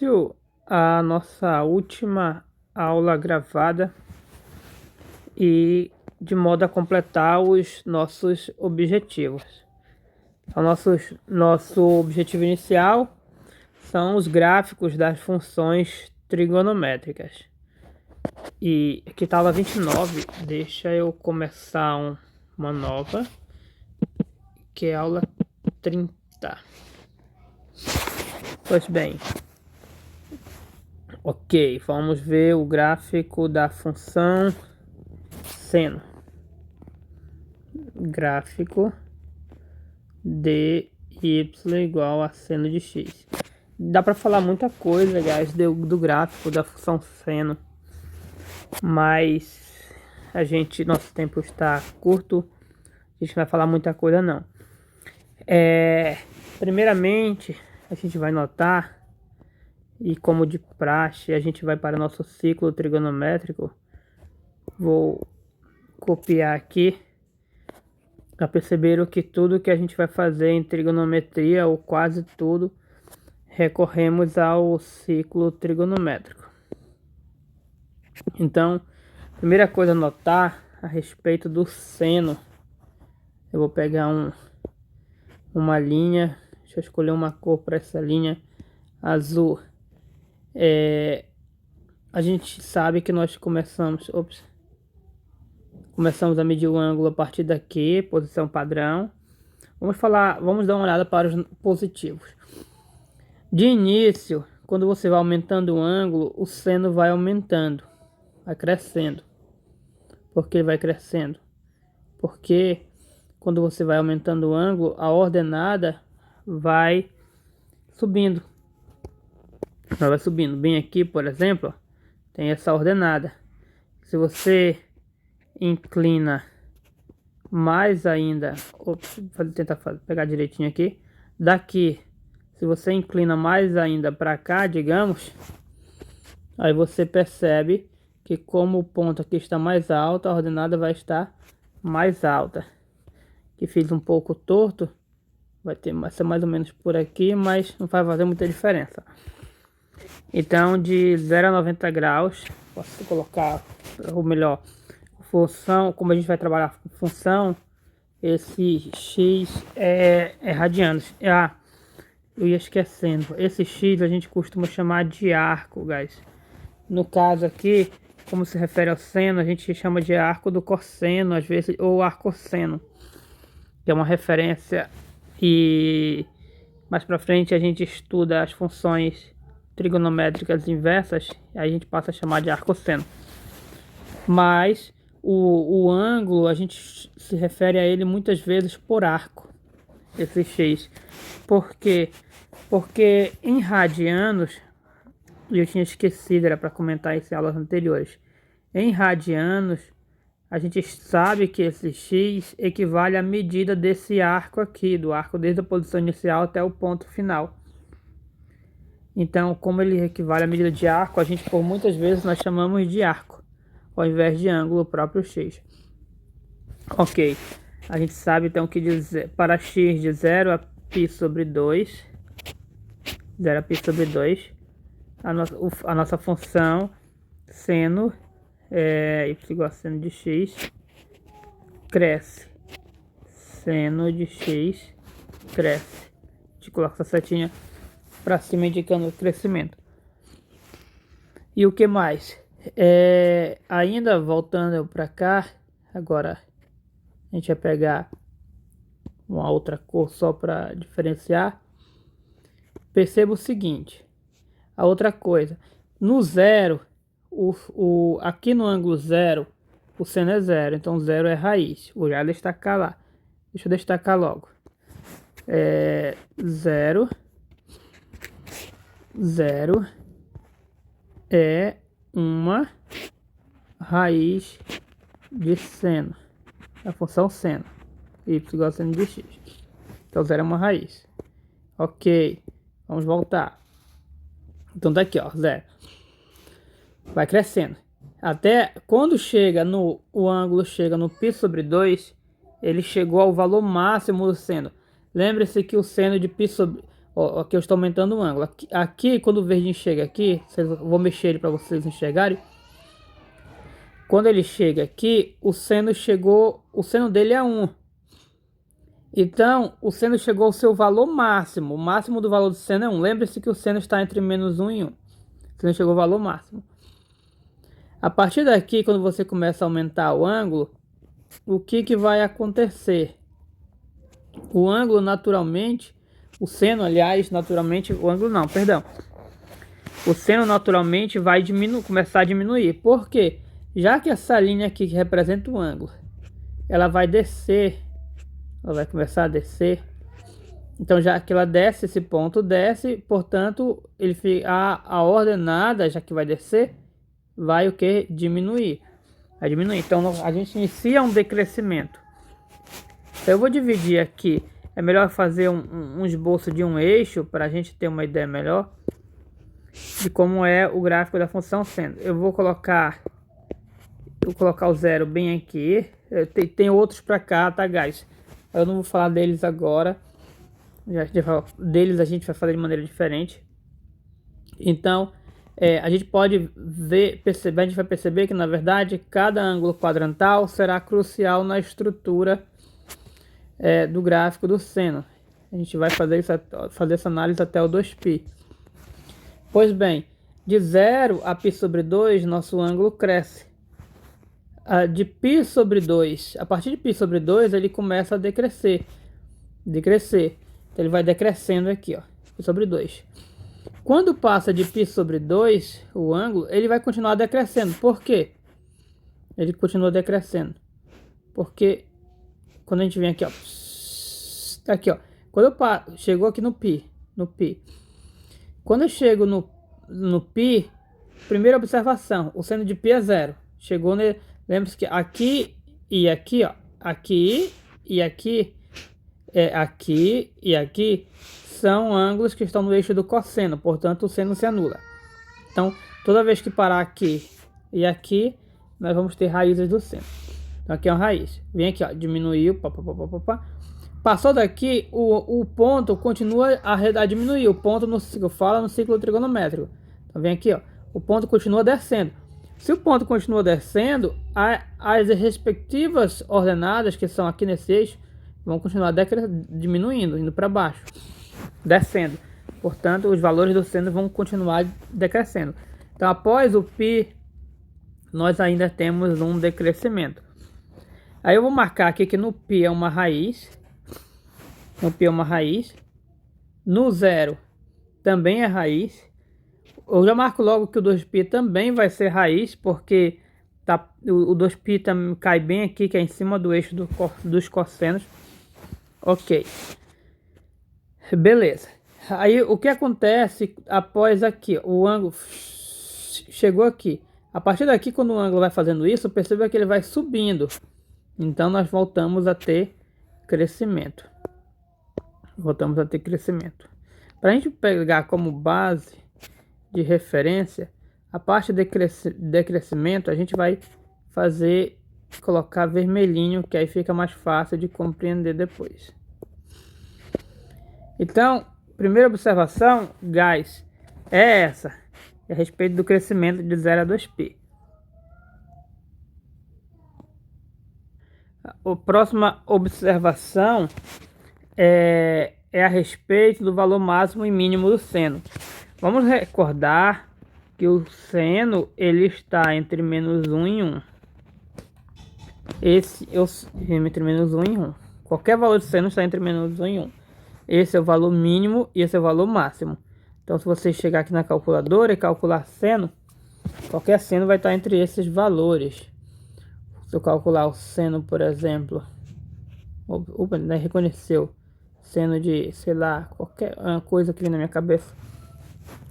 início à nossa última aula gravada e de modo a completar os nossos objetivos. Então, nosso objetivo inicial são os gráficos das funções trigonométricas. E aqui está a aula 29, deixa eu começar uma nova, que é a aula 30. Pois bem, ok, vamos ver o gráfico da função seno. Gráfico de y igual a seno de x. Dá para falar muita coisa, guys, do gráfico da função seno, mas nosso tempo está curto, a gente não vai falar muita coisa não. Primeiramente, a gente vai notar, e como de praxe, a gente vai para o nosso ciclo trigonométrico. Vou copiar aqui. Já perceberam que tudo que a gente vai fazer em trigonometria, ou quase tudo, recorremos ao ciclo trigonométrico. Então, primeira coisa a notar a respeito do seno. Eu vou pegar uma linha, deixa eu escolher uma cor para essa linha, azul. A gente sabe que nós começamos a medir o ângulo a partir daqui, posição padrão. Vamos dar uma olhada para os positivos. De início, quando você vai aumentando o ângulo, o seno vai aumentando, vai crescendo. Por que vai crescendo? Porque quando você vai aumentando o ângulo, a ordenada vai subindo. Ela vai subindo. Bem aqui, por exemplo, tem essa ordenada. Se você inclina mais ainda, tentar pegar direitinho aqui, daqui, se você inclina mais ainda para cá, digamos, aí você percebe que como o ponto aqui está mais alto, a ordenada vai estar mais alta. Que fiz um pouco torto, vai ser mais ou menos por aqui, mas não vai fazer muita diferença. Então, de 0 a 90 graus, posso colocar, ou melhor, função, como a gente vai trabalhar com função, esse x é radianos. Eu ia esquecendo, esse x a gente costuma chamar de arco, guys. No caso aqui, como se refere ao seno, a gente chama de arco do cosseno, às vezes, ou arcosseno, que é uma referência. E mais para frente a gente estuda as funções trigonométricas inversas, e aí a gente passa a chamar de arcosseno. Mas o ângulo, a gente se refere a ele muitas vezes por arco, esse x. Por quê? Porque em radianos, eu tinha esquecido, era para comentar isso em aulas anteriores. Em radianos, a gente sabe que esse x equivale à medida desse arco aqui, do arco desde a posição inicial até o ponto final. Então, como ele equivale à medida de arco, a gente por muitas vezes nós chamamos de arco, ao invés de ângulo, o próprio x. Ok, a gente sabe então que para x de 0 a π sobre 2, 0 a π sobre 2, a nossa função seno y igual a seno de x cresce. Seno de x cresce. A gente coloca essa setinha para cima indicando o crescimento. E o que mais? Ainda voltando para cá, agora a gente vai pegar uma outra cor só para diferenciar. Perceba o seguinte, a outra coisa, no zero, aqui no ângulo zero, o seno é zero, então zero é raiz. Vou já destacar lá, deixa eu destacar logo. Zero é uma raiz de seno, a função seno, y igual a seno de x. Então zero é uma raiz. Ok, vamos voltar. Então daqui, ó, zero. Vai crescendo. Até quando o ângulo chega no π sobre 2, ele chegou ao valor máximo do seno. Lembre-se que o seno de π sobre... Ó, aqui eu estou aumentando o ângulo. Aqui quando o verdinho chega aqui, vou mexer ele para vocês enxergarem. Quando ele chega aqui, o seno dele é 1. Então, o seno chegou ao seu valor máximo. O máximo do valor do seno é 1. Lembre-se que o seno está entre menos 1 e 1. O seno chegou ao valor máximo. A partir daqui, quando você começa a aumentar o ângulo, o que vai acontecer? O ângulo naturalmente, o seno, aliás, naturalmente, o ângulo não, perdão. O seno naturalmente vai começar a diminuir. Por quê? Já que essa linha aqui que representa o ângulo, ela vai descer, ela vai começar a descer. Então, já que ela desce, esse ponto desce, portanto, ele fica a ordenada, já que vai descer, vai o que? Diminuir. Vai diminuir. Então, a gente inicia um decrescimento. Então, eu vou dividir aqui. É melhor fazer um esboço de um eixo para a gente ter uma ideia melhor de como é o gráfico da função seno. Eu vou colocar o zero bem aqui. Tem outros para cá, tá, guys? Eu não vou falar deles agora. Deles a gente vai fazer de maneira diferente. Então, a gente pode a gente vai perceber que na verdade cada ângulo quadrantal será crucial na estrutura do gráfico do seno. A gente vai fazer essa análise até o 2π. Pois bem, de 0 a π sobre 2, nosso ângulo cresce. De π sobre 2, a partir de π sobre 2, ele começa a decrescer. Então ele vai decrescendo aqui, ó, π sobre 2. Quando passa de π sobre 2, o ângulo, ele vai continuar decrescendo. Por quê? Ele continua decrescendo. Porque quando a gente vem aqui, ó, aqui, ó, quando eu chegou aqui no π, quando eu chego no π, primeira observação, o seno de π é 0. Chegou, lembre-se que aqui e aqui, ó, aqui e aqui, aqui e aqui são ângulos que estão no eixo do cosseno, portanto o seno se anula. Então, toda vez que parar aqui e aqui, nós vamos ter raízes do seno. Então aqui é uma raiz. Vem aqui, ó, diminuiu, passou daqui, o ponto continua a diminuir. O ponto no ciclo trigonométrico. Então vem aqui, ó, o ponto continua descendo. Se o ponto continua descendo, as respectivas ordenadas que são aqui nesse eixo vão continuar diminuindo, indo para baixo, descendo. Portanto, os valores do seno vão continuar decrescendo. Então, após o π, nós ainda temos um decrescimento. Aí eu vou marcar aqui que no π é uma raiz. No π é uma raiz. No 0 também é raiz. Eu já marco logo que o 2π também vai ser raiz, porque o 2π também cai bem aqui, que é em cima do eixo dos cossenos. Ok. Beleza. Aí o que acontece após aqui? O ângulo chegou aqui. A partir daqui, quando o ângulo vai fazendo isso, perceba que ele vai subindo. Então nós voltamos a ter crescimento. Para a gente pegar como base de referência, a parte de decrescimento a gente vai colocar vermelhinho, que aí fica mais fácil de compreender depois. Então, primeira observação, guys, é essa, a respeito do crescimento de 0 a 2π. A próxima observação é a respeito do valor máximo e mínimo do seno. Vamos recordar que o seno ele está entre menos 1 e 1. Entre menos 1 e 1. Qualquer valor de seno está entre menos 1 e 1. Esse é o valor mínimo e esse é o valor máximo. Então, se você chegar aqui na calculadora e calcular seno, qualquer seno vai estar entre esses valores. Se eu calcular o seno, por exemplo, opa, ele reconheceu seno de, sei lá, qualquer coisa aqui na minha cabeça.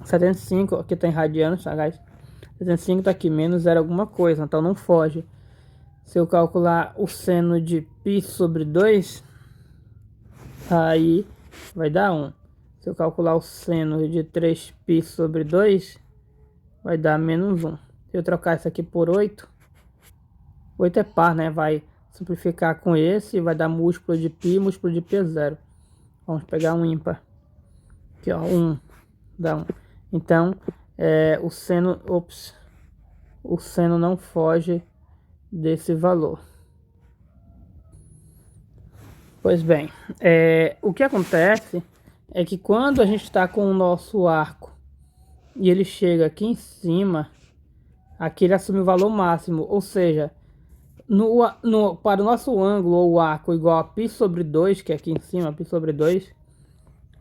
75, aqui está em radianos, tá, guys? 75 está aqui, menos 0 alguma coisa, então não foge. Se eu calcular o seno de π sobre 2, aí vai dar 1. Se eu calcular o seno de 3π sobre 2, vai dar menos 1. Se eu trocar isso aqui por 8, 8 é par, né? Vai simplificar com esse e vai dar múltiplo de π, múltiplo de π é 0. Vamos pegar um ímpar. aqui, ó, 1, dá 1. Então, o seno, o seno não foge desse valor. Pois bem, o que acontece é que quando a gente está com o nosso arco e ele chega aqui em cima, aqui ele assume o valor máximo, ou seja, para o nosso ângulo ou arco igual a π/2, que é aqui em cima, π/2,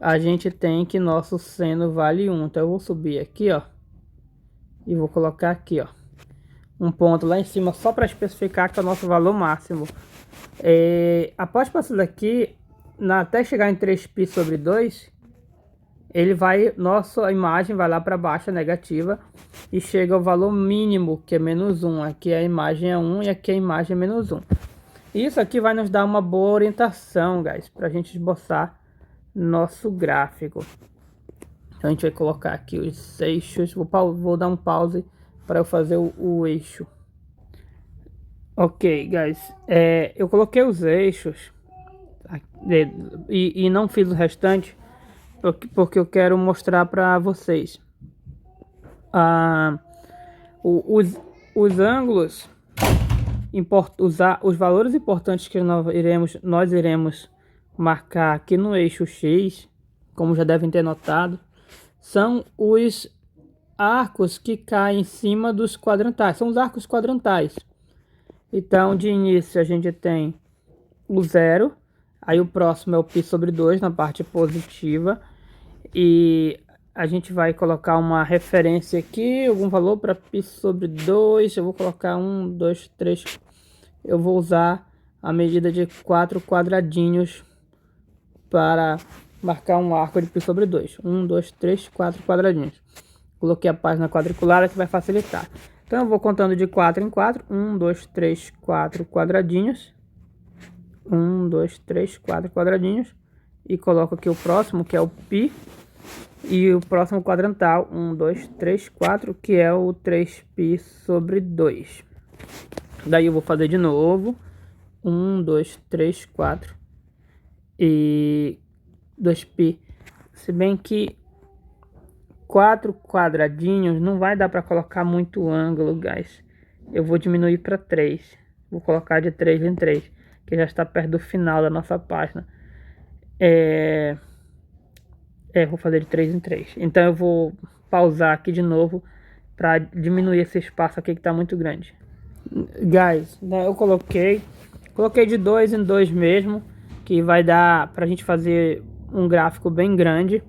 a gente tem que nosso seno vale 1. Então eu vou subir aqui, ó, e vou colocar aqui, ó, um ponto lá em cima só para especificar que é o nosso valor máximo. Após passar daqui, até chegar em 3π/2, ele vai, nossa imagem vai lá para baixo, negativa, e chega ao valor mínimo, que é -1. Aqui a imagem é 1 e aqui a imagem é -1. Isso aqui vai nos dar uma boa orientação, guys, para a gente esboçar nosso gráfico. Então a gente vai colocar aqui os eixos. Vou dar um pause para eu fazer o eixo. Ok, guys, eu coloquei os eixos e não fiz o restante porque eu quero mostrar para vocês os ângulos, os valores importantes que nós iremos marcar aqui no eixo X, como já devem ter notado, são os arcos que caem em cima dos quadrantais, são os arcos quadrantais. Então, de início a gente tem o 0, aí o próximo é o π/2 na parte positiva, e a gente vai colocar uma referência aqui, algum valor para π/2, eu vou colocar 1, 2, 3, eu vou usar a medida de 4 quadradinhos para marcar um arco de π/2, 1, 2, 3, 4 quadradinhos. Coloquei a página quadriculada que vai facilitar. Então eu vou contando de 4 em 4, 1, 2, 3, 4 quadradinhos, 1, 2, 3, 4 quadradinhos, e coloco aqui o próximo, que é o π, e o próximo quadrantal, 1, 2, 3, 4, que é o 3π/2. Daí eu vou fazer de novo, 1, 2, 3, 4, e 2π, se bem que 4 quadradinhos não vai dar para colocar muito ângulo, guys. Eu vou diminuir para 3. Vou colocar de 3 em 3, que já está perto do final da nossa página. Vou fazer de 3 em 3. Então eu vou pausar aqui de novo para diminuir esse espaço aqui que está muito grande. Guys, eu coloquei de 2 em 2 mesmo, que vai dar para a gente fazer um gráfico bem grande.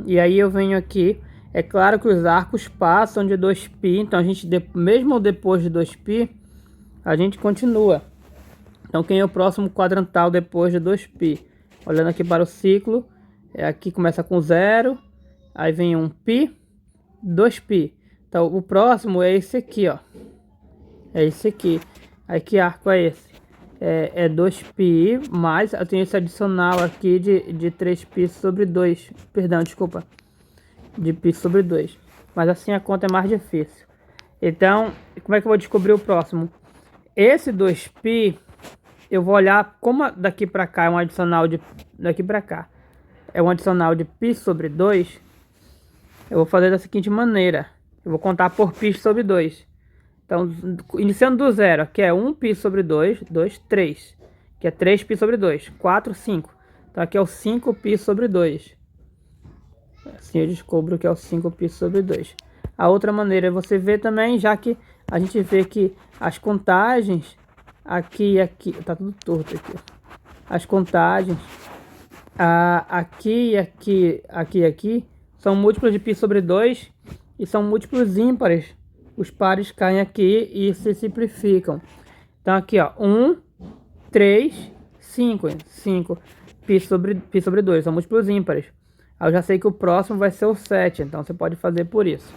E aí eu venho aqui, é claro que os arcos passam de 2π, então a gente, mesmo depois de 2π, a gente continua. Então quem é o próximo quadrantal depois de 2π? Olhando aqui para o ciclo, aqui começa com 0, aí vem 1π, 2π. Então o próximo é esse aqui, ó. É esse aqui. Aí que arco é esse? É 2π, mais eu tenho esse adicional aqui de 3π/2. Perdão, desculpa. De π/2. Mas assim a conta é mais difícil. Então, como é que eu vou descobrir o próximo? Esse 2π, eu vou olhar como daqui para cá é um adicional de... Daqui para cá é um adicional de π/2. Eu vou fazer da seguinte maneira. Eu vou contar por π/2. Então, iniciando do zero, aqui é 1π/2, 2, 3. Que é 3π/2, 4, 5. Então aqui é o 5π/2. Assim eu descubro que é o 5π/2. A outra maneira é você ver também, já que a gente vê que as contagens aqui e aqui, tá tudo torto aqui. As contagens aqui e aqui, aqui e aqui, são múltiplos de π/2 e são múltiplos ímpares. Os pares caem aqui e se simplificam. Então aqui, ó, 1, 3, 5. 5 π/2, são múltiplos ímpares. Aí eu já sei que o próximo vai ser o 7, então você pode fazer por isso.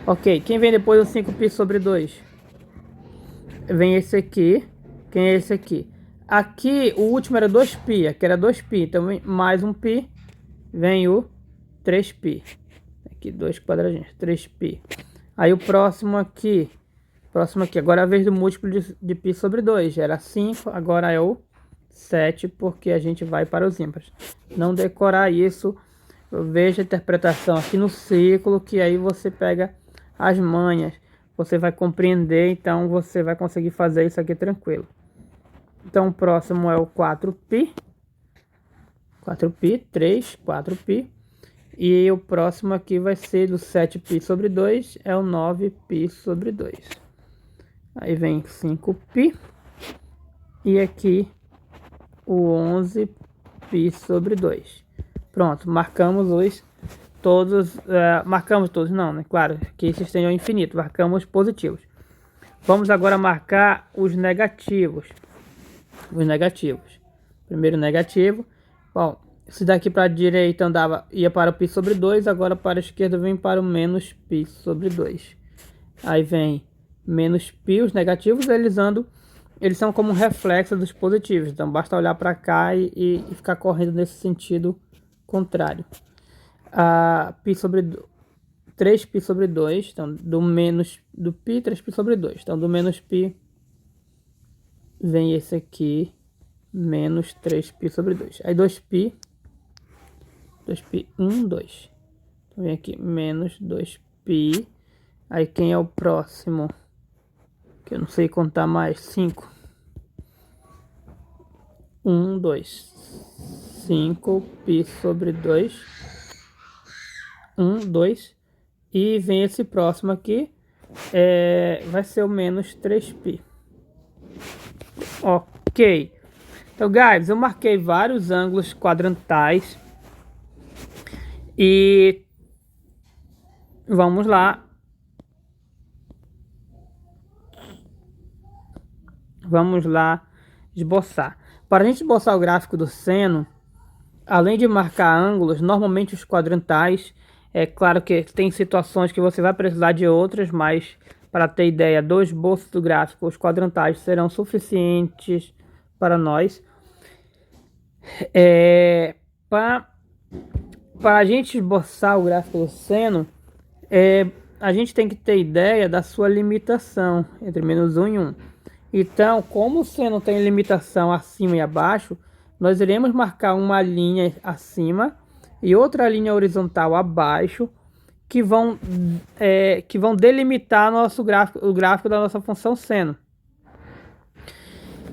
Ok, quem vem depois do 5π/2? Vem esse aqui. Quem é esse aqui? Aqui o último era 2π, aqui era 2π, então vem mais um π, vem o 3π. Aqui 2 quadradinhos, 3π. Aí o próximo aqui, agora é a vez do múltiplo de π/2, era 5, agora é o 7, porque a gente vai para os ímpares. Não decorar isso, veja a interpretação aqui no círculo, que aí você pega as manhas, você vai compreender, então você vai conseguir fazer isso aqui tranquilo. Então o próximo é o 4π, 4π, 3, 4π, e o próximo aqui vai ser do 7π sobre 2, é o 9π sobre 2. Aí vem 5π, e aqui o 11π sobre 2. Pronto, marcamos todos, marcamos todos não, né? Claro, que esses tenham infinito, marcamos positivos. Vamos agora marcar os negativos. Primeiro negativo. Bom, se daqui para a direita ia para o π sobre 2, agora para a esquerda vem para o menos π sobre 2. Aí vem menos π, os negativos, eles são como um reflexo dos positivos. Então basta olhar para cá e ficar correndo nesse sentido contrário. Π sobre 3π sobre 2, então do π, 3π sobre 2. Então do menos π vem esse aqui, menos 3π sobre 2. Aí 2π, 1, 2. Então vem aqui, menos 2π. Aí quem é o próximo? Que eu não sei contar mais. 5. 1, 2. 5π sobre 2. 1, 2. E vem esse próximo aqui. Vai ser o menos 3π. Ok. Então, guys, eu marquei vários ângulos quadrantais. E vamos lá. Vamos lá esboçar. Para a gente esboçar o gráfico do seno, além de marcar ângulos, normalmente os quadrantais, é claro que tem situações que você vai precisar de outras, mas para ter ideia do esboço do gráfico, os quadrantais serão suficientes para nós. Para a gente esboçar o gráfico do seno, a gente tem que ter ideia da sua limitação entre menos 1 e 1. Então, como o seno tem limitação acima e abaixo, nós iremos marcar uma linha acima e outra linha horizontal abaixo, que vão delimitar o gráfico da nossa função seno.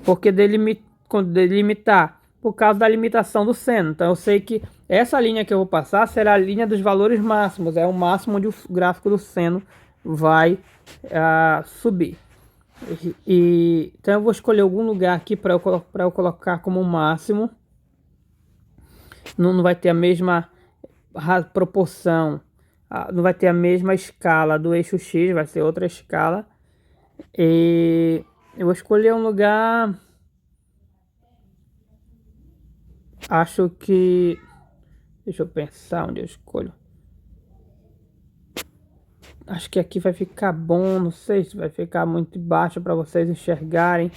Porque delimitar por causa da limitação do seno. Então eu sei que essa linha que eu vou passar será a linha dos valores máximos, é o máximo onde o gráfico do seno vai subir. Então eu vou escolher algum lugar aqui para eu colocar como máximo. Não vai ter a mesma proporção, não vai ter a mesma escala do eixo X, vai ser outra escala. E eu vou escolher um lugar, acho que, deixa eu pensar onde eu escolho. Acho que aqui vai ficar bom, não sei se vai ficar muito baixo para vocês enxergarem.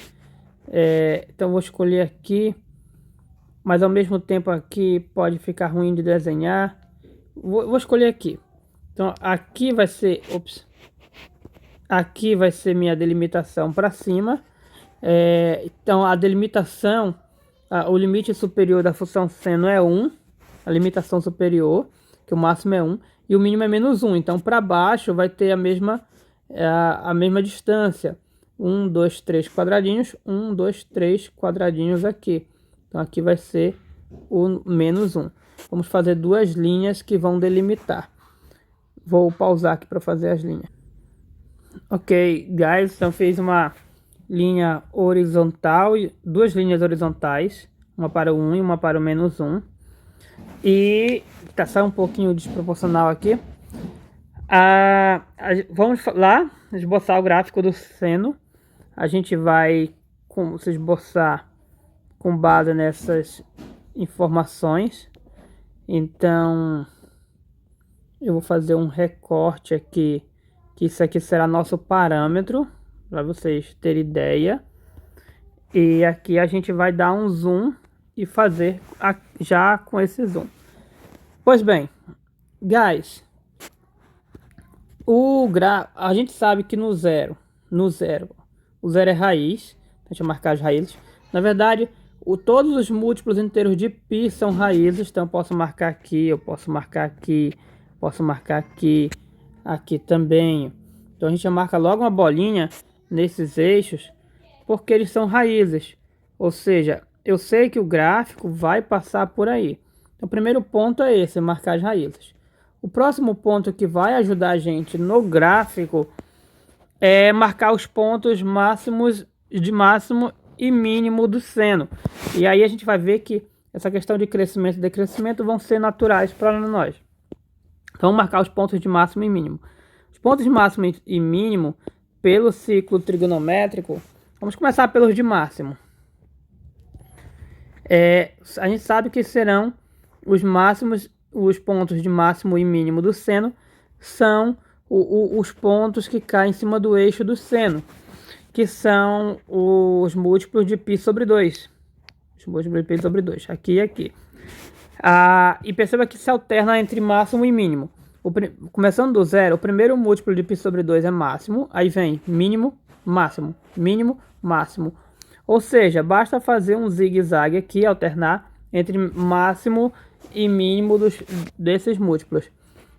Então vou escolher aqui, mas ao mesmo tempo aqui pode ficar ruim de desenhar. Vou escolher aqui. Então aqui vai ser, aqui vai ser minha delimitação para cima. Então a delimitação, o limite superior da função seno é 1, a limitação superior, que o máximo é 1. E o mínimo é menos 1, então para baixo vai ter a mesma distância. 1, 2, 3 quadradinhos, 1, 2, 3 quadradinhos aqui. Então aqui vai ser o menos 1. Vamos fazer duas linhas que vão delimitar. Vou pausar aqui para fazer as linhas. Ok, guys, então fiz uma linha horizontal, duas linhas horizontais, uma para o 1 e uma para o menos 1. E tá só um pouquinho desproporcional aqui. Vamos lá esboçar o gráfico do seno. A gente vai se esboçar com base nessas informações. Então eu vou fazer um recorte aqui, que isso aqui será nosso parâmetro, para vocês terem ideia. E aqui a gente vai dar um zoom e fazer já com esse zoom. Pois bem, guys, a gente sabe que no zero, o zero é raiz. Deixa eu marcar as raízes. Na verdade, Todos os múltiplos inteiros de π são raízes, então eu posso marcar aqui, eu posso marcar aqui, posso marcar aqui, aqui também. Então a gente marca logo uma bolinha nesses eixos, porque eles são raízes. Ou seja, eu sei que o gráfico vai passar por aí. Então o primeiro ponto é esse, marcar as raízes. O próximo ponto que vai ajudar a gente no gráfico é marcar os pontos máximos de máximo e mínimo do seno. E aí a gente vai ver que essa questão de crescimento e decrescimento vão ser naturais para nós. Então, vamos marcar os pontos de máximo e mínimo. Os pontos de máximo e mínimo pelo ciclo trigonométrico, vamos começar pelos de máximo. A gente sabe que serão os máximos, os pontos de máximo e mínimo do seno são os pontos que caem em cima do eixo do seno, que são os múltiplos de π sobre 2. Os múltiplos de π sobre 2, aqui e aqui. E perceba que se alterna entre máximo e mínimo. Começando do zero, o primeiro múltiplo de π sobre 2 é máximo, aí vem mínimo, máximo, mínimo, máximo. Ou seja, basta fazer um zigue-zague aqui, alternar entre máximo e mínimo desses múltiplos.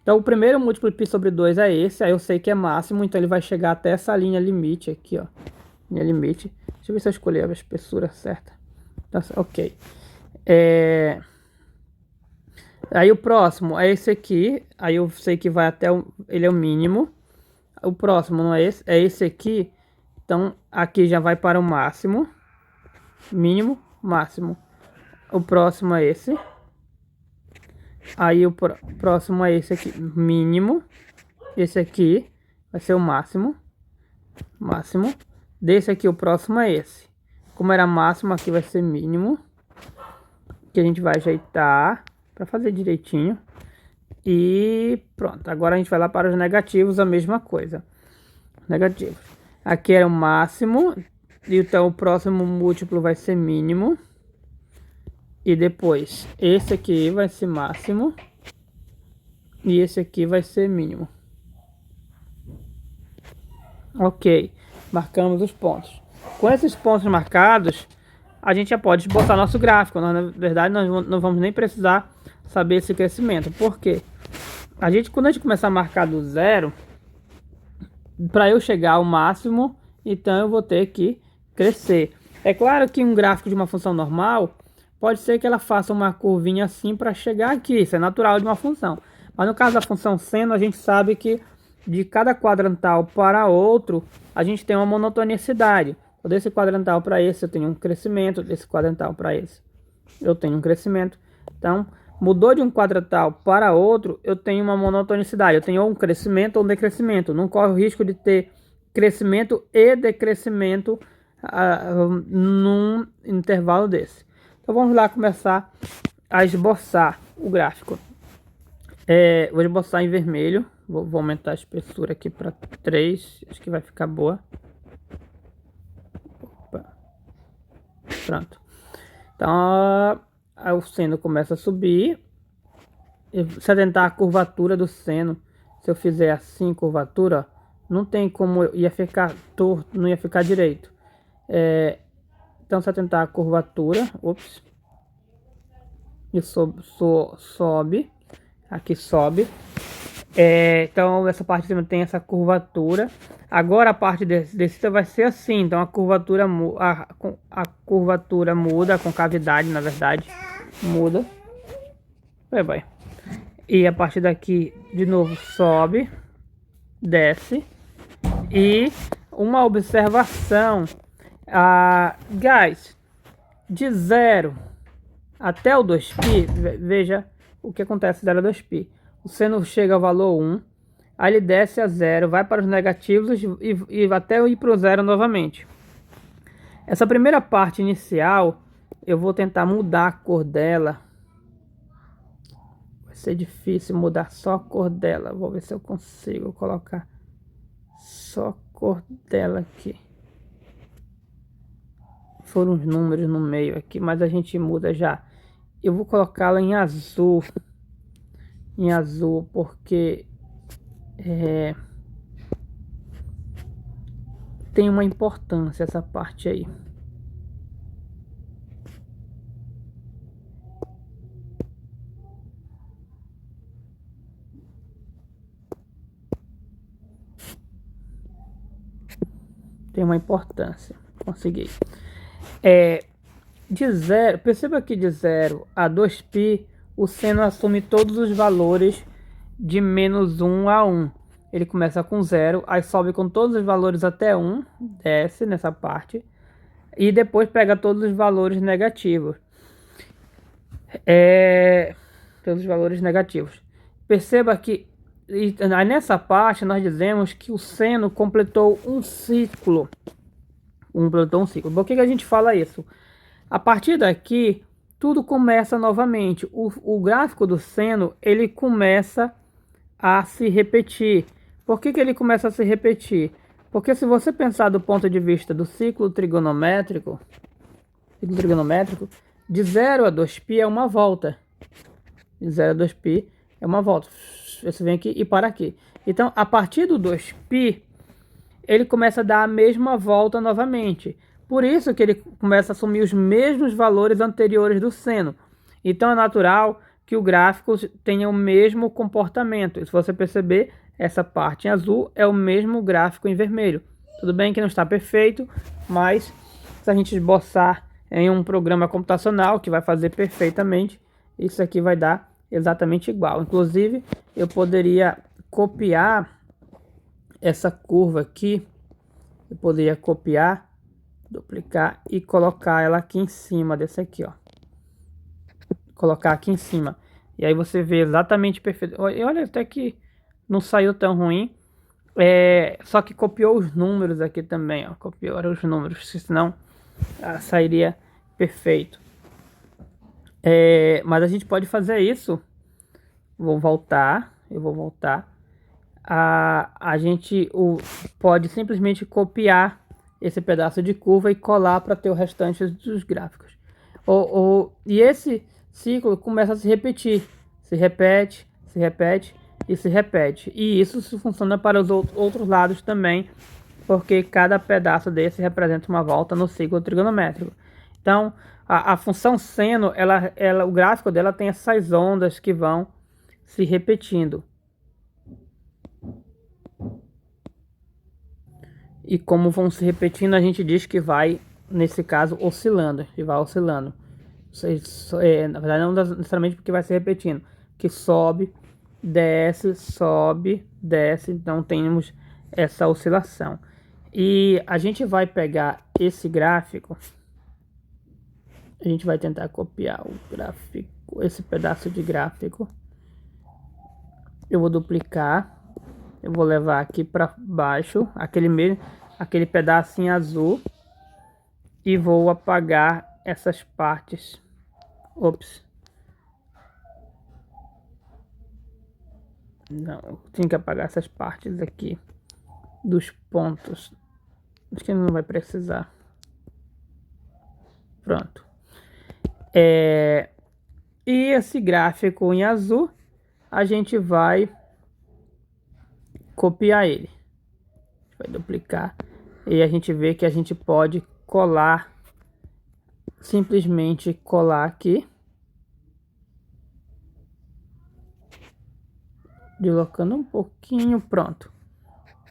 Então, o primeiro múltiplo de π sobre 2 é esse, aí eu sei que é máximo, então ele vai chegar até essa linha limite aqui, ó. Linha limite. Deixa eu ver se eu escolhi a espessura certa. Então, ok. Aí o próximo é esse aqui, aí eu sei que vai até ele é o mínimo. O próximo não é esse, é esse aqui. Então, aqui já vai para o máximo. Mínimo, máximo. O próximo é esse. Aí o próximo é esse aqui, mínimo. Esse aqui vai ser o máximo. Máximo. Desse aqui o próximo é esse. Como era máximo, aqui vai ser mínimo. Que a gente vai ajeitar para fazer direitinho. E pronto. Agora a gente vai lá para os negativos, a mesma coisa. Negativos. Aqui era o máximo. Então o próximo múltiplo vai ser mínimo. E depois, esse aqui vai ser máximo. E esse aqui vai ser mínimo. Ok. Marcamos os pontos. Com esses pontos marcados, a gente já pode esboçar nosso gráfico. Na verdade, nós não vamos nem precisar saber esse crescimento. Por quê? Quando a gente começar a marcar do zero, para eu chegar ao máximo, então eu vou ter que crescer. É claro que um gráfico de uma função normal pode ser que ela faça uma curvinha assim para chegar aqui. Isso é natural de uma função. Mas no caso da função seno, a gente sabe que de cada quadrantal para outro, a gente tem uma monotonicidade. Desse quadrantal para esse, eu tenho um crescimento. Desse quadrantal para esse, eu tenho um crescimento. Então, mudou de um quadrantal para outro, eu tenho uma monotonicidade. Eu tenho ou um crescimento ou um decrescimento. Não corre o risco de ter crescimento e decrescimento num intervalo desse. Então vamos lá começar a esboçar o gráfico. Vou esboçar em vermelho. Vou aumentar a espessura aqui para 3. Acho que vai ficar boa. Opa. Pronto. Então o seno começa a subir. Se eu tentar a curvatura do seno, se eu fizer assim, curvatura, não tem como, ia ficar torto, não ia ficar direito. Então, se eu tentar a curvatura, e sobe, aqui sobe. Então, essa parte tem essa curvatura. Agora, a parte descida vai ser assim. Então, a curvatura muda, a concavidade, na verdade, muda. Vai. E a partir daqui, de novo, sobe, desce. E uma observação. Guys, de 0 até o 2π, veja o que acontece da 2π. O seno chega ao valor 1, aí ele desce a 0, vai para os negativos e até ir para o 0 novamente. Essa primeira parte inicial, eu vou tentar mudar a cor dela. Vai ser difícil mudar só a cor dela. Vou ver se eu consigo colocar só a cor dela aqui. Foram uns números no meio aqui, mas a gente muda já. Eu vou colocá-la em azul. Em azul, porque tem uma importância essa parte aí. tem uma importância. Consegui. De 0, perceba que de 0 a 2π, o seno assume todos os valores de menos 1 a 1. Ele começa com 0, aí sobe com todos os valores até 1, desce nessa parte, e depois pega todos os valores negativos. Todos os valores negativos. Perceba que nessa parte nós dizemos que o seno completou um ciclo. Por que a gente fala isso? A partir daqui, tudo começa novamente. O gráfico do seno, ele começa a se repetir. Por que ele começa a se repetir? Porque se você pensar do ponto de vista do ciclo trigonométrico, de 0 a 2π é uma volta. De 0 a 2π é uma volta. Você vem aqui e para aqui. Então, a partir do 2π, ele começa a dar a mesma volta novamente. Por isso que ele começa a assumir os mesmos valores anteriores do seno. Então, é natural que o gráfico tenha o mesmo comportamento. E se você perceber, essa parte em azul é o mesmo gráfico em vermelho. Tudo bem que não está perfeito, mas se a gente esboçar em um programa computacional que vai fazer perfeitamente, isso aqui vai dar exatamente igual. Inclusive, eu poderia copiar essa curva aqui, eu poderia copiar, duplicar e colocar ela aqui em cima desse aqui, ó. Colocar aqui em cima. E aí você vê exatamente perfeito. Olha, até que não saiu tão ruim. Só que copiou os números aqui também, ó. Copiou os números, senão sairia perfeito. Mas a gente pode fazer isso. Eu vou voltar. A gente pode simplesmente copiar esse pedaço de curva e colar para ter o restante dos gráficos. E esse ciclo começa a se repetir. Se repete e se repete. E isso funciona para os outros lados também, porque cada pedaço desse representa uma volta no ciclo trigonométrico. Então, a função seno, o gráfico dela tem essas ondas que vão se repetindo. E como vão se repetindo, a gente diz que vai, nesse caso, oscilando. E vai oscilando. Na verdade, não necessariamente porque vai se repetindo. Que sobe, desce, então temos essa oscilação. E a gente vai pegar esse gráfico, a gente vai tentar copiar o gráfico, esse pedaço de gráfico. Eu vou duplicar, eu vou levar aqui para baixo, aquele pedacinho azul, e vou apagar essas partes. Ops. Não, eu tenho que apagar essas partes aqui dos pontos. Acho que não vai precisar. Pronto. E esse gráfico em azul, a gente vai copiar ele. A gente vai duplicar. E a gente vê que a gente pode colar. Simplesmente colar aqui. Deslocando um pouquinho, pronto.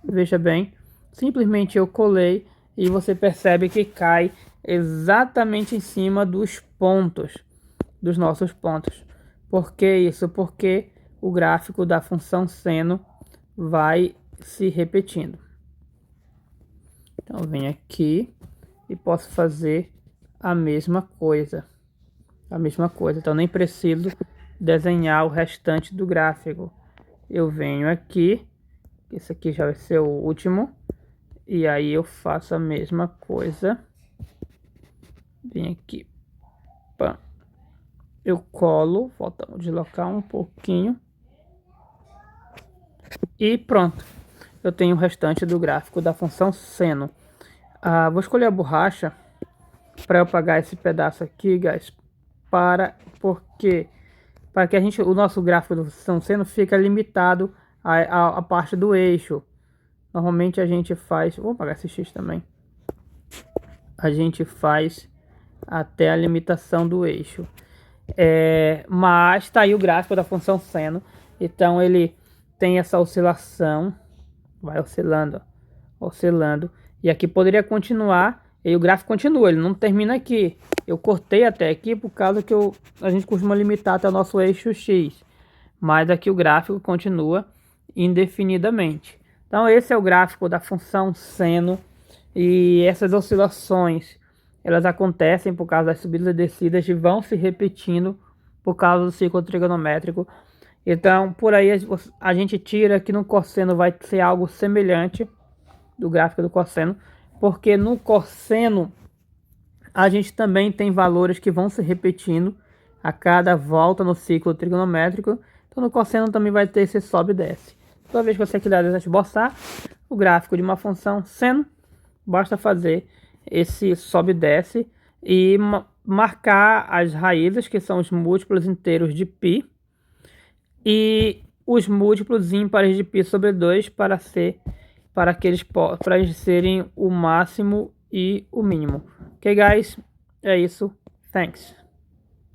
Veja bem, simplesmente eu colei e você percebe que cai exatamente em cima dos pontos, dos nossos pontos. Por que isso? Porque o gráfico da função seno vai se repetindo. Então eu venho aqui e posso fazer a mesma coisa. Então nem preciso desenhar o restante do gráfico. Eu venho aqui, esse aqui já vai ser o último, e aí eu faço a mesma coisa. Vem aqui, pã. Eu colo, falta deslocar um pouquinho, e pronto. Eu tenho o restante do gráfico da função seno. Vou escolher a borracha para eu apagar esse pedaço aqui, guys, para que o nosso gráfico da função seno fica limitado a parte do eixo. Normalmente a gente faz, vou apagar esse X também. A gente faz até a limitação do eixo. Mas tá aí o gráfico da função seno. Então ele tem essa oscilação, vai oscilando, E aqui poderia continuar, e o gráfico continua, ele não termina aqui. Eu cortei até aqui por causa que a gente costuma limitar até o nosso eixo X. Mas aqui o gráfico continua indefinidamente. Então esse é o gráfico da função seno. E essas oscilações, elas acontecem por causa das subidas e descidas e vão se repetindo por causa do ciclo trigonométrico. Então, por aí a gente tira que no cosseno vai ser algo semelhante do gráfico do cosseno, porque no cosseno a gente também tem valores que vão se repetindo a cada volta no ciclo trigonométrico. Então no cosseno também vai ter esse sobe e desce. Toda vez que você quiser esboçar o gráfico de uma função seno, basta fazer esse sobe e desce e marcar as raízes, que são os múltiplos inteiros de π, e os múltiplos ímpares de π sobre 2 para eles serem o máximo e o mínimo. Ok, guys? É isso. Thanks.